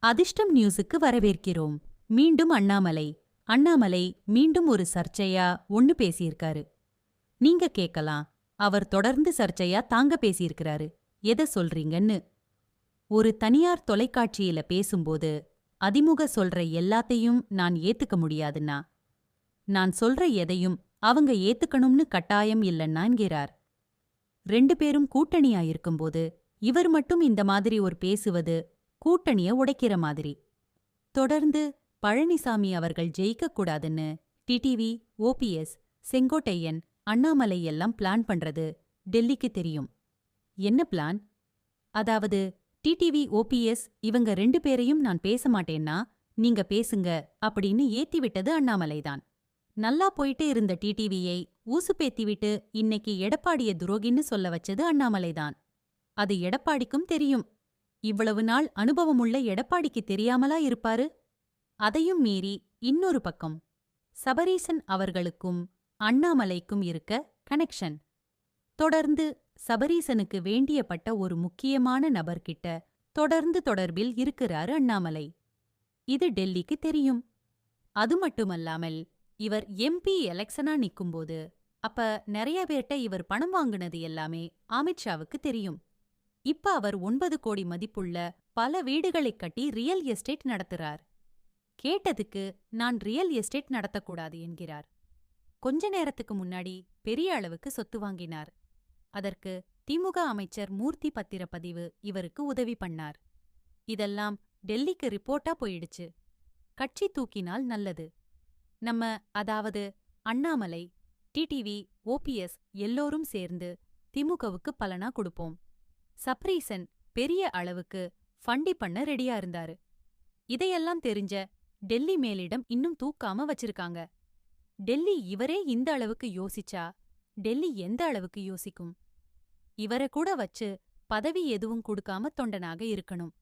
அதிர்ஷ்டம் நியூஸுக்கு வரவேற்கிறோம். மீண்டும் அண்ணாமலை மீண்டும் ஒரு சர்ச்சையா ஒண்ணு பேசியிருக்காரு. நீங்க கேக்கலாம், அவர் தொடர்ந்து சர்ச்சையா தாங்க பேசியிருக்கிறாரு, எதை சொல்றீங்கன்னு. ஒரு தனியார் தொலைக்காட்சியில பேசும்போது அதிமுக சொல்ற எல்லாத்தையும் நான் ஏத்துக்க முடியாதுன்னா, நான் சொல்ற எதையும் அவங்க ஏத்துக்கணும்னு கட்டாயம் இல்லைன்னான்கிறார். 2 பேரும் கூட்டணியா இருக்கும்போது இவர் மட்டும் இந்த மாதிரி ஒரு பேசுவது கூட்டணிய உடைக்கிற மாதிரி. தொடர்ந்து பழனிசாமி அவர்கள் ஜெயிக்கக்கூடாதுன்னு டிடிவி, ஓபிஎஸ், செங்கோட்டையன், அண்ணாமலை எல்லாம் பிளான் பண்றது டெல்லிக்கு தெரியும். என்ன பிளான்? அதாவது டிடிவி, ஓபிஎஸ் இவங்க 2 பேரையும் நான் பேச மாட்டேன்னா நீங்க பேசுங்க அப்படின்னு ஏத்தி விட்டது அண்ணாமலைதான். நல்லா போயிட்டு இருந்த டிடிவியை ஊசுபேத்திவிட்டு இன்னைக்கு எடப்பாடிய துரோகின்னு சொல்ல வச்சது அண்ணாமலைதான். அது எடப்பாடிக்கும் தெரியும். இவ்வளவு நாள் அனுபவமுள்ள எடப்பாடிக்கு தெரியாமலா இருப்பாரு? அதையும் மீறி இன்னொரு பக்கம் சபரீசன் அவர்களுக்கும் அண்ணாமலைக்கும் இருக்க கனெக்ஷன். தொடர்ந்து சபரீசனுக்கு வேண்டியப்பட்ட ஒரு முக்கியமான நபர்கிட்ட தொடர்ந்து தொடர்பில் இருக்கிறாரு அண்ணாமலை. இது டெல்லிக்கு தெரியும். அது மட்டுமல்லாமல் இவர் எம்பி எலெக்ஷனா நிக்கும்போது அப்ப நிறைய பேர்ட்ட இவர் பணம் வாங்குனது எல்லாமே அமித்ஷாவுக்கு தெரியும். இப்ப அவர் 9 கோடி மதிப்புள்ள பல வீடுகளைக் கட்டி ரியல் எஸ்டேட் நடத்துறார். கேட்டதுக்கு நான் ரியல் எஸ்டேட் நடத்தக்கூடாது என்கிறார். கொஞ்ச நேரத்துக்கு முன்னாடி பெரிய அளவுக்கு சொத்து வாங்கினார். அதற்கு திமுக அமைச்சர் மூர்த்தி பத்திரப்பதிவு இவருக்கு உதவி பண்ணார். இதெல்லாம் டெல்லிக்கு ரிப்போர்ட்டா போயிடுச்சு. கட்சி தூக்கினால் நல்லது. நம்ம அதாவது அண்ணாமலை, டிடிவி, ஓபிஎஸ் எல்லோரும் சேர்ந்து திமுகவுக்கு பலனா கொடுப்போம். சப்ரீசன் பெரிய அளவுக்கு ஃபண்டி பண்ண ரெடியா இருந்தாரு. இதையெல்லாம் தெரிஞ்ச டெல்லி மேலிடம் இன்னும் தூக்காம வச்சிருக்காங்க. டெல்லி இவரே இந்த அளவுக்கு யோசிச்சா டெல்லி எந்த அளவுக்கு யோசிக்கும்? இவரை கூட வச்சு பதவி எதுவும் கொடுக்காம தொண்டனாக இருக்கணும்.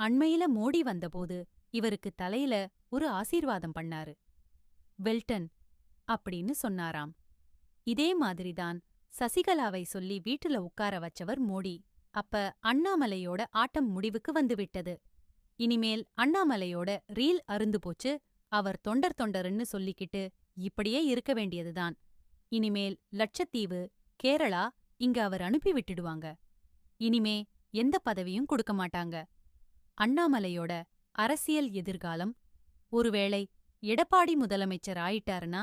அண்மையில மோடி வந்தபோது இவருக்கு தலையில ஒரு ஆசீர்வாதம் பண்ணாரு. வெல்டன் அப்படின்னு சொன்னாராம். இதே மாதிரிதான் சசிகலாவை சொல்லி வீட்டுல உட்கார வச்சவர் மோடி. அப்ப அண்ணாமலையோட ஆட்டம் முடிவுக்கு வந்துவிட்டது. இனிமேல் அண்ணாமலையோட ரீல் அருந்து போச்சு. அவர் தொண்டர்ன்னு சொல்லிக்கிட்டு இப்படியே இருக்க வேண்டியதுதான். இனிமேல் லட்சத்தீவு, கேரளா இங்க அவர் அனுப்பி விட்டுடுவாங்க. இனிமே எந்த பதவியும் கொடுக்க மாட்டாங்க. அண்ணாமலையோட அரசியல் எதிர்காலம் ஒருவேளை எடப்பாடி முதலமைச்சர் ஆயிட்டாருன்னா